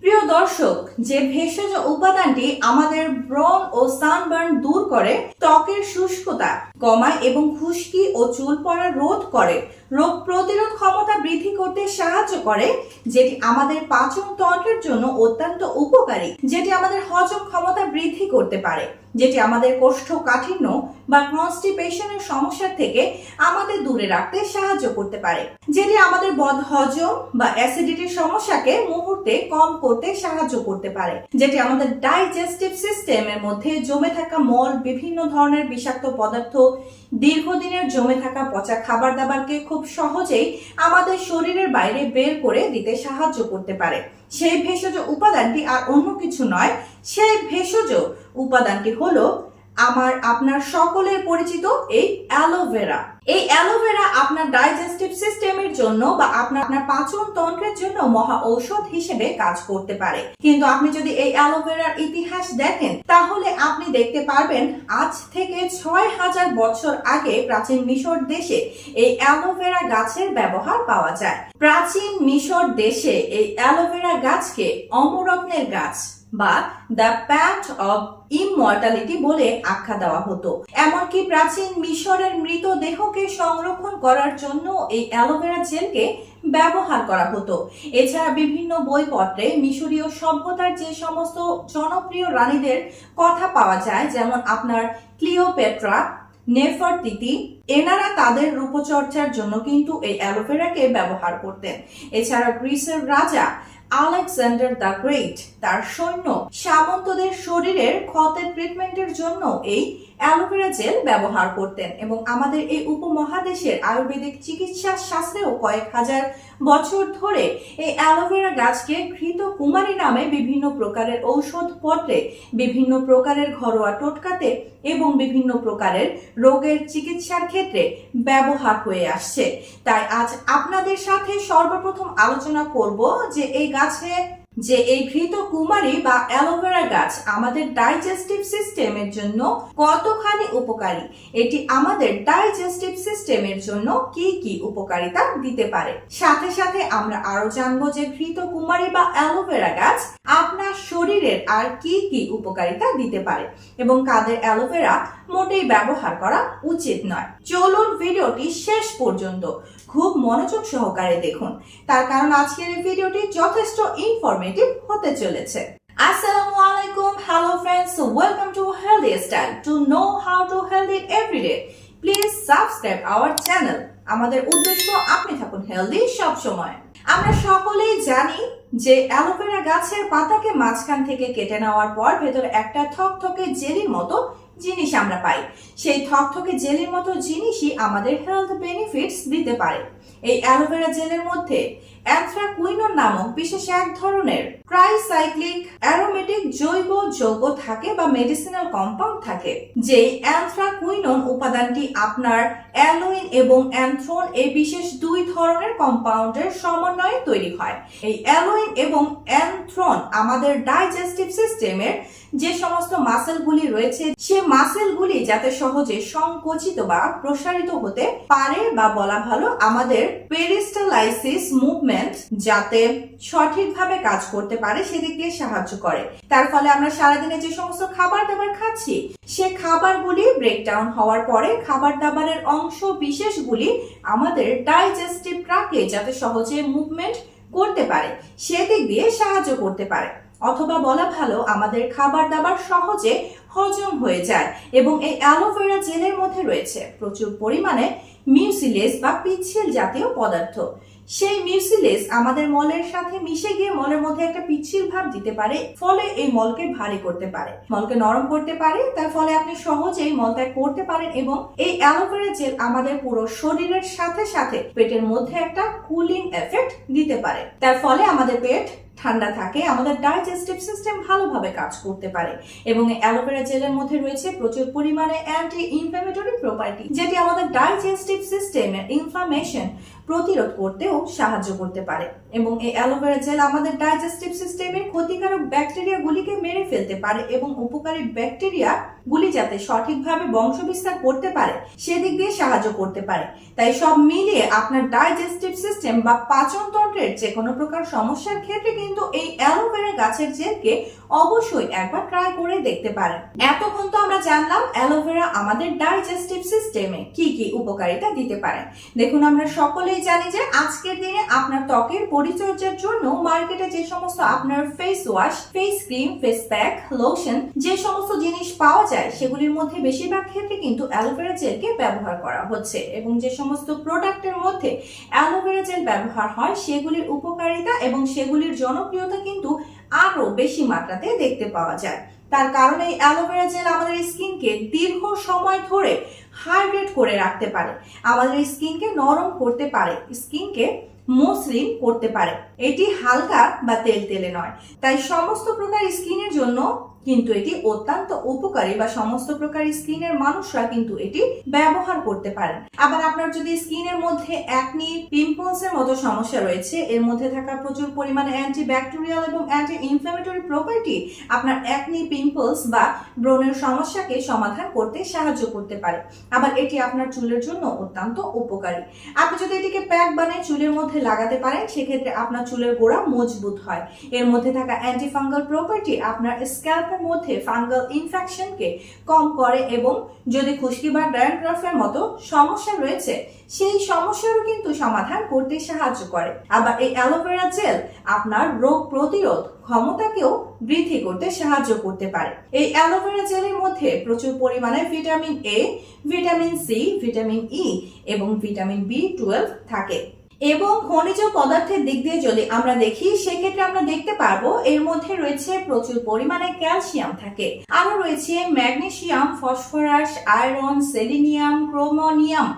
প্রিয় দর্শক, যে ভেষজ উপাদানটি আমাদের ব্রণ ও সানবার্ন দূর করে, ত্বকের শুষ্কতা কমায় এবং খুশকি ও চুল পড়া রোধ করে, রোগ প্রতিরোধ ক্ষমতা বৃদ্ধি করতে সাহায্য করে, যেটি আমাদের পাচন তন্ত্রের জন্য অত্যন্ত উপকারী, যেটি আমাদের হজম ক্ষমতা বৃদ্ধি করতে পারে, যেটি আমাদের কোষ্ঠকাঠিন্য বা কনস্টিপেশনের সমস্যা থেকে আমাদের দূরে রাখতে সাহায্য করতে পারে, যেটি আমাদের বদহজম বা অ্যাসিডিটির সমস্যাকে মুহূর্তে কম করতে সাহায্য করতে পারে, যেটি আমাদের ডাইজেস্টিভ সিস্টেমের মধ্যে জমে থাকা মল, বিভিন্ন ধরনের বিষাক্ত পদার্থ, দীর্ঘদিনের জমে থাকা পচা খাবার দাবারকে খুব সহজেই আমাদের শরীরের বাইরে বের করে দিতে সাহায্য করতে পারে। সেই ভেষজ উপাদানটি আর অন্য কিছু নয়, সেই ভেষজ উপাদানটি হলো আপনার সকলের পরিচিত এই অ্যালোভেরা। এই অ্যালোভেরা আপনার ডাইজেস্টিভ সিস্টেমের জন্য বা আপনার পাচন তন্ত্রের জন্য মহা ঔষধ হিসেবে কাজ করতে পারে। কিন্তু আপনি যদি এই অ্যালোভেরার ইতিহাস দেখেন, তাহলে আপনি দেখতে পারবেন আজ থেকে ৬০০০ বছর আগে প্রাচীন মিশর দেশে এই অ্যালোভেরা গাছের ব্যবহার পাওয়া যায়। প্রাচীন মিশর দেশে এই অ্যালোভেরা গাছকে অমরত্নের গাছ বা দ্য প্যান্ট অব ইমমর্টালিটি বলে আখ্যা দেওয়া হতো। এমনকি প্রাচীন মিশরের মৃতদেহকে সংরক্ষণ করার জন্য এই অ্যালোভেরা জেলকে ব্যবহার করা হতো। এছাড়া বিভিন্ন বইপত্রে মিশরীয় সভ্যতার যে সমস্ত জনপ্রিয় রানীদের কথা পাওয়া যায়, যেমন আপনার ক্লিওপেট্রা, নেফারতিতি, এনারা তাদের রূপচর্চার জন্য কিন্তু এই অ্যালোভেরাকে ব্যবহার করতেন। এছাড়া গ্রিসের রাজা আলেকজান্ডার দ্য গ্রেট তার সৈন্য সামন্তদের শরীরের ক্ষতের ট্রিটমেন্টের জন্য এই অ্যালোভেরা জেল ব্যবহার করতেন। এবং আমাদের এই উপমহাদেশের আয়ুর্বেদিক চিকিৎসা শাস্ত্রেও কয়েক হাজার বছর ধরে এই অ্যালোভেরা গাছকে ঘৃতকুমারী নামে বিভিন্ন প্রকারের ঔষধপত্রে, বিভিন্ন প্রকারের ঘরোয়া টোটকাতে এবং বিভিন্ন প্রকারের রোগের চিকিৎসার ক্ষেত্রে ব্যবহার হয়ে আসছে। তাই আজ আপনাদের সাথে সর্বপ্রথম আলোচনা করব যে এই ঘৃতকুমারী বা অ্যালোভেরা গাছ আমাদের ডাইজেস্টিভ সিস্টেমের জন্য কতখানি উপকারী, এটি আমাদের ডাইজেস্টিভ সিস্টেমের জন্য কি কি উপকারিতা দিতে পারে। সাথে সাথে আমরা আরো জানবো যে ঘৃতকুমারী বা অ্যালোভেরা গাছ আপনার শরীরের আর কি কি উপকারিতা দিতে পারে এবং কাদের অ্যালোভেরা মোটেই ব্যবহার করা উচিত নয়। চলুন ভিডিওটি শেষ পর্যন্ত খুব মনোযোগ সহকারে দেখুন, তার কারণ আজকের এই ভিডিওটি যথেষ্ট ইনফরমেটিভ হতে চলেছে। আসসালামু আলাইকুম, hello friends, welcome to healthy style. To know how to healthy everyday, please subscribe our channel. আমাদের উদ্দেশ্য আপনি থাকুন হেলদি সব সময়। আমরা সকলেই জানি যে অ্যালোভেরা গাছের পাতাকে মাঝখান থেকে কেটে নেওয়ার পর ভেতরে একটা থকথকে জেলির মতো জিনিস আমরা পাই। সেই থকথকে জেলির মতো জিনিসই আমাদের হেলথ বেনিফিটস দিতে পারে। এই অ্যালোভেরা জেলের মধ্যে অ্যানথ্রাকুইনন নামক বিশেষ এক ধরনের ট্রাইসাইক্লিক অ্যারোমেটিক জৈব যৌগ থাকে বা মেডিসিনাল কম্পাউন্ড থাকে। যে অ্যানথ্রাকুইনন উপাদানটি আপনার অ্যালোইন এবং অ্যানথ্রোন এই বিশেষ দুই ধরনের কম্পাউন্ডের সমন্বয়ে তৈরি হয়। এই অ্যালোইন এবং অ্যানথ্রোন আমাদের ডাইজেস্টিভ সিস্টেমের যে সমস্ত মাসেলগুলি রয়েছে, সে মাসেলগুলি যাতে সহজে সংকুচিত বা প্রসারিত হতে পারে, বা বলা ভালো আমাদের পেরিস্টালাইসিস মুভমেন্ট যাতে সঠিকভাবে কাজ করতে পারে সেদিক দিয়ে সাহায্য করে। তার ফলে আমরা সারাদিনে যে সমস্ত খাবার দাবার খাচ্ছি, সে খাবারগুলি ব্রেকডাউন হওয়ার পরে খাবার দাবারের অংশ বিশেষগুলি আমাদের ডাইজেস্টিভ ট্র্যাকে যাতে সহজে মুভমেন্ট করতে পারে সেদিক দিয়ে সাহায্য করতে পারে, অথবা বলা ভালো আমাদের খাবার দাবার সহজে হজম হয়ে যায়। এবং এই অ্যালোভেরা জেলের মধ্যে রয়েছে প্রচুর পরিমাণে মিউসিলেজ বা পিচ্ছিল জাতীয় পদার্থ। সেই মিউসিলেজ আমাদের মলের সাথে মিশে গিয়ে মলের মধ্যে একটা পিচ্ছিল ভাব দিতে পারে, ফলে এই মলকে ভারী করতে পারে, মলকে নরম করতে পারে। তার ফলে আপনি সহজেই মলত্যাগ করতে পারেন। এবং এই অ্যালোভেরা জেল আমাদের পুরো শরীরের সাথে সাথে পেটের মধ্যে একটা কুলিং এফেক্ট দিতে পারে। তার ফলে আমাদের পেট ঠান্ডা থাকে, আমাদের ডাইজেস্টিভ সিস্টেম ভালোভাবে কাজ করতে পারে। এবং অ্যালোভেরা জেলের মধ্যে রয়েছে প্রচুর পরিমাণে অ্যান্টি ইনফ্ল্যামেটরি প্রপার্টি, যেটি আমাদের ডাইজেস্টিভ সিস্টেমের ইনফ্লামেশন প্রতিরোধ করতেও সাহায্য করতে পারে। এবং এই অ্যালোভেরা জেল আমাদের ডাইজেস্টিভ সিস্টেমের ক্ষতিকারক ব্যাকটেরিয়া গুলিকে মেরে ফেলতে পারে এবং উপকারী ব্যাকটেরিয়া গুলি যাতে সঠিকভাবে বংশবিস্তার করতে পারে সেদিক দিয়ে সাহায্য করতে পারে। তাই সব মিলিয়ে আপনার ডাইজেস্টিভ সিস্টেম বা পাচনতন্ত্রের যে কোনো প্রকার সমস্যার ক্ষেত্রে কিন্তু এই অ্যালোভেরা গাছের জেলকে অবশ্যই একবার ট্রাই করে দেখতে পারেন। এতক্ষণ তো আমরা জানলাম অ্যালোভেরা আমাদের ডাইজেস্টিভ সিস্টেমে কি কি উপকারিতা দিতে পারে। দেখুন, আমরা সকলেই জানি যে আজকের দিনে আপনার ত্বকের পরিচর্যার জন্য মার্কেটে যে সমস্ত আপনার face wash, face cream, face pack, lotion যে সমস্ত জিনিস পাওয়া যায় সেগুলির মধ্যে বেশিরভাগ ক্ষেত্রে কিন্তু অ্যালোভেরা জেলকে ব্যবহার করা হচ্ছে এবং যে সমস্ত প্রোডাক্টের মধ্যে অ্যালোভেরা জেল ব্যবহার হয় সেগুলির উপকারিতা এবং সেগুলির জনপ্রিয়তা কিন্তু আরো বেশি মাত্রাতে দেখতে পাওয়া যায়। তার কারণে এই অ্যালোভেরা জেল আমাদের স্কিনকে দীর্ঘ সময় ধরে হাইড্রেট করে রাখতে পারে, আমাদের স্কিনকে নরম করতে পারে, স্কিনকে মসৃণ করতে পারে। এটি হালকা বা তেলতেলে নয়, তাই সমস্ত প্রকার স্কিনের জন্য কিন্তু এটি অত্যন্ত উপকারী বা সমস্ত প্রকার স্কিনের মানুষরা কিন্তু এটি ব্যবহার করতে পারেন। আবার আপনার যদি স্কিনের মধ্যে অ্যাকনি, পিম্পলস এর মতো সমস্যা রয়েছে, এর মধ্যে থাকা প্রচুর পরিমাণে অ্যান্টিব্যাকটেরিয়াল এবং অ্যান্টি ইনফ্ল্যামেটরি প্রপার্টি আপনার অ্যাকনি, পিম্পলস বা ব্রণের সমস্যাকে সমাধান করতে সাহায্য করতে পারে। আবার এটি আপনার চুলের জন্য অত্যন্ত উপকারী। আপনি যদি এটিকে প্যাক বানিয়ে চুলের মধ্যে লাগাতে পারেন সেক্ষেত্রে আপনার চুলের গোড়া মজবুত হয়। এর মধ্যে থাকা অ্যান্টি ফাঙ্গাল প্রপার্টি আপনার স্ক্যাল্প মধ্যে ফাঙ্গাল ইনফেকশনকে কম করে এবং যদি খুশকি বা ড্যান্ড্রাফের মতো সমস্যা রয়েছে সেই সমস্যারও কিন্তু সমাধান করতে সাহায্য করে। আবার এই অ্যালোভেরা জেল আপনার রোগ প্রতিরোধ ক্ষমতাকেও বৃদ্ধি করতে সাহায্য করতে পারে। এই অ্যালোভেরা জেলের মধ্যে প্রচুর পরিমাণে vitamin A, vitamin C, vitamin E এবং ভিটামিন বি12 থাকে। এবং খনিজ পদার্থের দিক দিয়ে যদি আমরা দেখি সেক্ষেত্রে আমরা দেখতে পারবো এর মধ্যে রয়েছে প্রচুর পরিমাণে ক্যালসিয়াম থাকে, আরো রয়েছে ম্যাগনেসিয়াম, ফসফরাস, আয়রন, সেলিনিয়াম, ক্রোমোনিয়াম,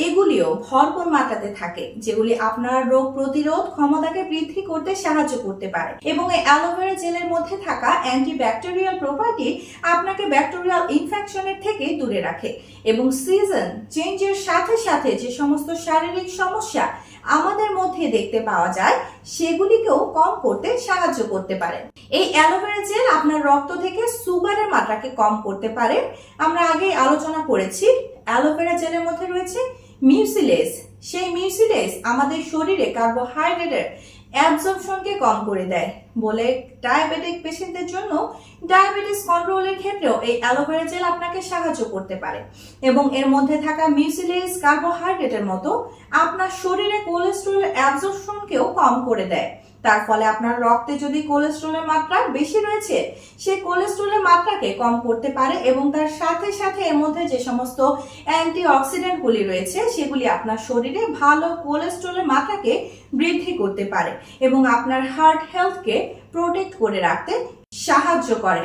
এগুলিও ভরপুর মাত্রাতে থাকে যেগুলি আপনার রোগ প্রতিরোধ ক্ষমতাকে বৃদ্ধি করতে সাহায্য করতে পারে। এবং এই অ্যালোভেরা জেলের মধ্যে থাকা অ্যান্টিব্যাকটেরিয়াল প্রপার্টি আপনাকে ব্যাকটেরিয়াল ইনফেকশনের থেকে দূরে রাখে এবং সিজন চেঞ্জের সাথে সাথে যে সমস্ত শারীরিক সমস্যা আমাদের মধ্যে দেখতে পাওয়া যায় সেগুলিকেও কম করতে সাহায্য করতে পারে। এই অ্যালোভেরা জেল আপনার রক্ত থেকে সুগারের মাত্রাকে কম করতে পারে। আমরা আগে আলোচনা করেছি অ্যালোভেরা জেলের মধ্যে রয়েছে মিউসিলেজ। সেই মিউসিলেজ আমাদের শরীরে কার্বোহাইড্রেটের অ্যাবজর্পশনকে কম করে দেয় বলে ডায়াবেটিক পেশেন্টদের জন্য ডায়াবেটিস কন্ট্রোলের ক্ষেত্রেও এই অ্যালোভেরা জেল আপনাকে সাহায্য করতে পারে। এবং এর মধ্যে থাকা মিউসিলেজ কার্বোহাইড্রেটের মতো আপনার শরীরে কোলেস্টেরলের অ্যাবজর্পশনকেও কম করে দেয়। তার ফলে আপনার রক্তে যদি কোলেস্টেরলের মাত্রা বেশি রয়েছে সেই কোলেস্টেরলের মাত্রাকে কম করতে পারে এবং তার সাথে সাথে এর মধ্যে যে সমস্ত অ্যান্টিঅক্সিডেন্ট গুলি রয়েছে সেগুলি আপনার শরীরে ভালো কোলেস্টেরলের মাত্রাকে বৃদ্ধি করতে পারে এবং আপনার হার্ট হেলথকে প্রোটেক্ট করে রাখতে সাহায্য করে।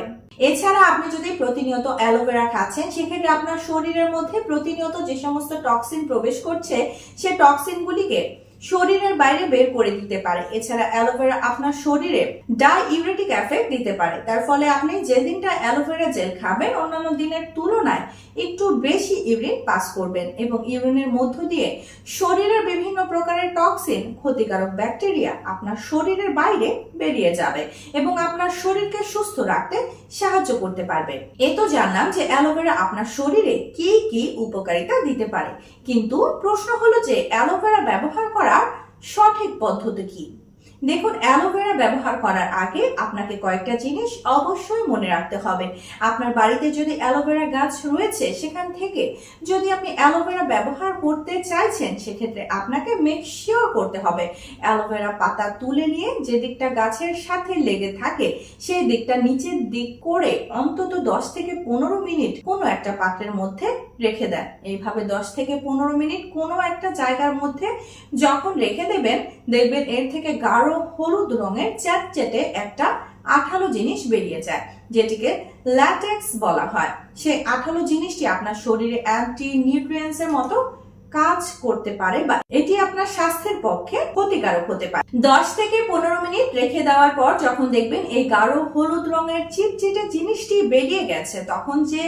এছাড়া আপনি যদি প্রতিনিয়ত অ্যালোভেরা খাচ্ছেন সেক্ষেত্রে আপনার শরীরের মধ্যে প্রতিনিয়ত যে সমস্ত টক্সিন প্রবেশ করছে সে টক্সিনগুলিকে শরীরের বাইরে বের করে দিতে পারে। এছাড়া অ্যালোভেরা আপনার শরীরে ডাইউরেটিক এফেক্ট দিতে পারে। তার ফলে আপনি যে দিনটা অ্যালোভেরা জেল খাবেন অন্যান্য দিনের তুলনায় একটু বেশি ইউরিন পাস করবেন এবং ইউরিনের মধ্য দিয়ে শরীরের বিভিন্ন প্রকারের টক্সিন, ক্ষতিকারক ব্যাকটেরিয়া আপনার শরীরের বাইরে বেরিয়ে যাবে এবং আপনার শরীরকে সুস্থ রাখতে সাহায্য করতে পারবে। এ তো জানলাম যে অ্যালোভেরা আপনার শরীরে কি কি উপকারিতা দিতে পারে, কিন্তু প্রশ্ন হলো যে অ্যালোভেরা ব্যবহার করার সঠিক পদ্ধতি কি? দেখুন, অ্যালোভেরা ব্যবহার করার আগে আপনাকে কয়েকটা জিনিস অবশ্যই মনে রাখতে হবে। আপনার বাড়িতে যদি অ্যালোভেরা গাছ রয়েছে সেখান থেকে যদি আপনি অ্যালোভেরা ব্যবহার করতে চাইছেন সেক্ষেত্রে আপনাকে মেক শিওর করতে হবে অ্যালোভেরা পাতা তুলে নিয়ে যে দিকটা গাছের সাথে লেগে থাকে সেই দিকটা নিচের দিক করে অন্তত 10 থেকে 15 মিনিট কোনো একটা পাত্রের মধ্যে রেখে দেন। এইভাবে 10 থেকে 15 মিনিট কোনো একটা জায়গার মধ্যে যখন রেখে দেবেন দেখবেন এর থেকে গাঢ় হলুদ রঙের চ্যাটচ্যাটে একটা আঠালো জিনিস বেরিয়ে যায় যেটিকে ল্যাটেক্স বলা হয়। সেই আঠালো জিনিসটি আপনার শরীরে অ্যান্টি নিউট্রিয়েন্টস এর মতো কাজ করতে পারে বা এটি আপনার স্বাস্থ্যের পক্ষে ক্ষতিকারক হতে পারে। 10 থেকে 15 মিনিট রেখে দেওয়ার পর যখন দেখবেন এই গাঢ় হলুদ রঙের চিটচিটে জিনিসটি বেরিয়ে গেছে তখন যে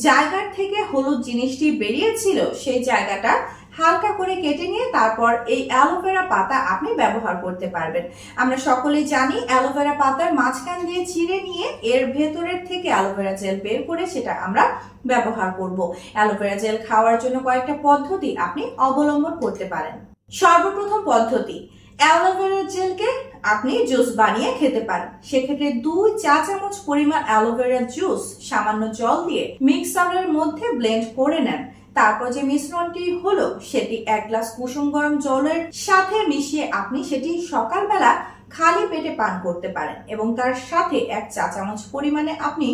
জায়গার থেকে হলুদ জিনিসটি বেরিয়েছিল সেই জায়গাটা হালকা করে কেটে নিয়ে তারপর এই অ্যালোভেরা পাতা আপনি ব্যবহার করতে পারবেন। আমরা সকলেই জানি অ্যালোভেরা পাতার মাঝখান দিয়ে চিড়ে নিয়ে এর ভেতরের থেকে অ্যালোভেরা জেল বের করে সেটা আমরা ব্যবহার করব। অ্যালোভেরা জেল খাওয়ার জন্য কয়েকটা পদ্ধতি আপনি অবলম্বন করতে পারেন। সর্বপ্রথম পদ্ধতি, অ্যালোভেরা জেলকে আপনি জুস বানিয়ে খেতে পারেন। সেক্ষেত্রে 2 চা চামচ পরিমাণ অ্যালোভেরা জুস সামান্য জল দিয়ে মিক্সারের মধ্যে ব্লেন্ড করে নেন। তারপর যে মিশ্রণটি হলো সেটি 1 গ্লাস কুসুম গরম জলের সাথে মিশিয়ে আপনি সেটি সকালবেলা খালি পেটে পান করতে পারেন এবং তার সাথে 1 চা চামচ পরিমাণে আপনি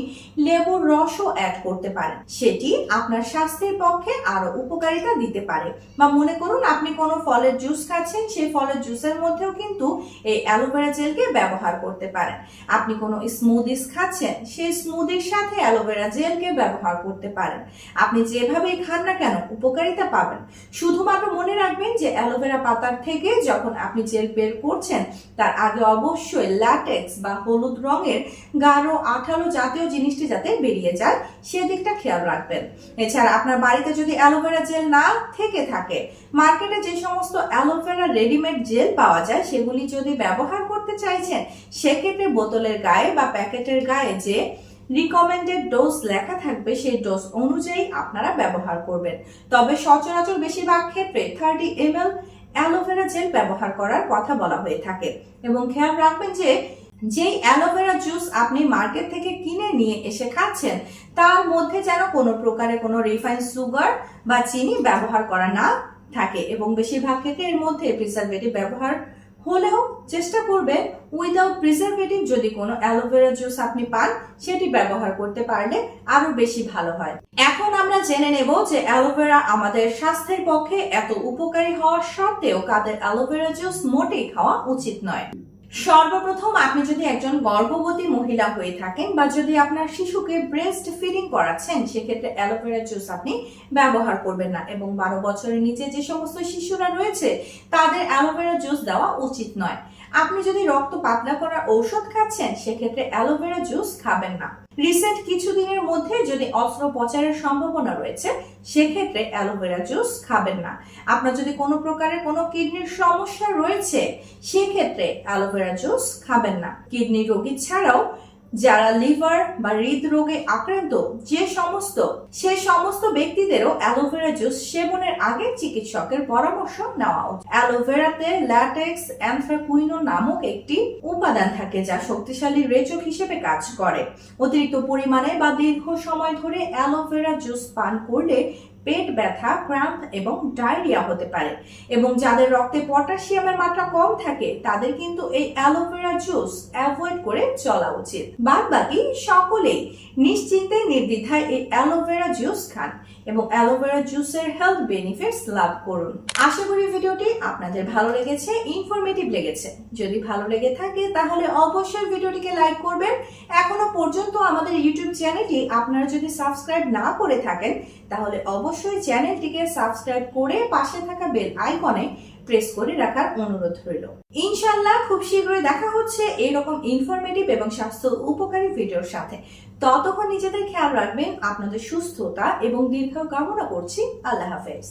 লেবুর রসও অ্যাড করতে পারেন। সেটি আপনার স্বাস্থ্যের পক্ষে আরো উপকারিতা দিতে পারে। বা মনে করুন আপনি কোনো ফলের জুস খাচ্ছেন, সেই ফলের জুসের মধ্যেও কিন্তু এই অ্যালোভেরা জেলকে ব্যবহার করতে পারেন। আপনি কোনো স্মুদিস খাচ্ছেন, সেই স্মুদির সাথে অ্যালোভেরা জেলকে ব্যবহার করতে পারেন। আপনি যেভাবেই খান না কেন উপকারিতা পাবেন। শুধুমাত্র মনে রাখবেন যে অ্যালোভেরা পাতার থেকে যখন আপনি জেল বের করছেন তার আগে অবশ্যই ল্যাটেক্স বা হলুদ রঙের গাঢ় আঠালো জাতীয় জিনিসটি যাতে বেরিয়ে যায় সেদিকটা খেয়াল রাখবেন। এছাড়া আপনার বাড়িতে যদি অ্যালোভেরা জেল না থেকে থাকে, মার্কেটে যে সমস্ত অ্যালোভেরা রেডিমেড জেল পাওয়া যায় সেগুলি যদি ব্যবহার করতে চাইছেন, সেক্ষেত্রে বোতলের গায়ে বা প্যাকেটের গায়ে যে রিকমেন্ডেড ডোজ লেখা থাকবে সেই ডোজ অনুযায়ী আপনারা ব্যবহার করবেন। তবে সচরাচর বেশিরভাগ ক্ষেত্রে 30 ml অ্যালোভেরা জেল ব্যবহার করার কথা বলা হয়ে থাকে। এবং খেয়াল রাখবেন যে যেই অ্যালোভেরা জুস আপনি মার্কেট থেকে কিনে নিয়ে এসে খাচ্ছেন তার মধ্যে যেন কোনো প্রকারের কোনো রিফাইন্ড সুগার বা চিনি ব্যবহার করা না থাকে এবং বেশিরভাগ ক্ষেত্রে এর মধ্যে প্রিজারভেটিভ ব্যবহার হলেও চেষ্টা করবেন উইদাউট প্রিজারভেটিভ যদি কোনো অ্যালোভেরা জুস আপনি পান সেটি ব্যবহার করতে পারলে আরো বেশি ভালো হয়। এখন আমরা জেনে নেব যে অ্যালোভেরা আমাদের স্বাস্থ্যের পক্ষে এত উপকারী হওয়া সত্ত্বেও কাদের অ্যালোভেরা জুস মোটেই খাওয়া উচিত নয়। সর্বপ্রথম আপনি যদি একজন গর্ভবতী মহিলা হয়ে থাকেন বা যদি আপনার শিশুকে ব্রেস্ট ফিডিং করাচ্ছেন, সেক্ষেত্রে অ্যালোভেরা জুস আপনি ব্যবহার করবেন না এবং 12 বছরের নিচে যে সমস্ত শিশুরা রয়েছে তাদের অ্যালোভেরা জুস দেওয়া উচিত নয়। আপনি যদি রক্ত পাতলা করার ঔষধ খাচ্ছেন সেক্ষেত্রে অ্যালোভেরা জুস খাবেন না। রিসেন্ট কিছুদিনের মধ্যে যদি অস্ত্রোপচারের সম্ভাবনা রয়েছে সেক্ষেত্রে অ্যালোভেরা জুস খাবেন না। আপনার যদি কোনো প্রকারের কোনো কিডনির সমস্যা রয়েছে সেক্ষেত্রে অ্যালোভেরা জুস খাবেন না। কিডনি রোগী ছাড়াও যারা লিভার বা হৃদরোগে আক্রান্ত সে সমস্ত ব্যক্তিদেরও অ্যালোভেরা জুস সেবনের আগে চিকিৎসকের পরামর্শ নেওয়া উচিত। অ্যালোভেরাতে ল্যাটেক্স অ্যান্থ্রাকুইনোন নামক একটি উপাদান থাকে যা শক্তিশালী রেচক হিসেবে কাজ করে। অতিরিক্ত পরিমাণে বা দীর্ঘ সময় ধরে অ্যালোভেরা জুস পান করলে পেট ব্যথা, ক্র্যাম্প এবং ডায়রিয়া হতে পারে এবং যাদের রক্তে পটাশিয়ামের মাত্রা কম থাকে তাদের কিন্তু এই অ্যালোভেরা জুস অ্যাভয়েড করে চলা উচিত। বাদবাকি সকলেই নিশ্চিন্তে নির্দ্বিধায় এই অ্যালোভেরা জুস খান এবং অ্যালোভেরা জুসের হেলথ বেনিফিটস লাভ করুন। আশা করি ভিডিওটি আপনাদের ভালো লেগেছে, ইনফরমেটিভ লেগেছে। যদি ভালো লেগে থাকে তাহলে অবশ্যই ভিডিওটিকে লাইক করবেন। এখনো পর্যন্ত আমাদের ইউটিউব চ্যানেলটি আপনারা যদি সাবস্ক্রাইব না করে থাকেন তাহলে অবশ্যই চ্যানেলটিকে সাবস্ক্রাইব করে পাশে থাকা বেল আইকনে প্রেস করে রাখার অনুরোধ রইল। ইনশাআল্লাহ খুব শীঘ্রই দেখা হচ্ছে এইরকম ইনফরমেটিভ এবং স্বাস্থ্য উপকারী ভিডিওর সাথে। ততক্ষণ নিজেদের খেয়াল রাখবেন। আপনাদের সুস্থতা এবং দীর্ঘ কামনা করছি। আল্লাহ হাফেজ।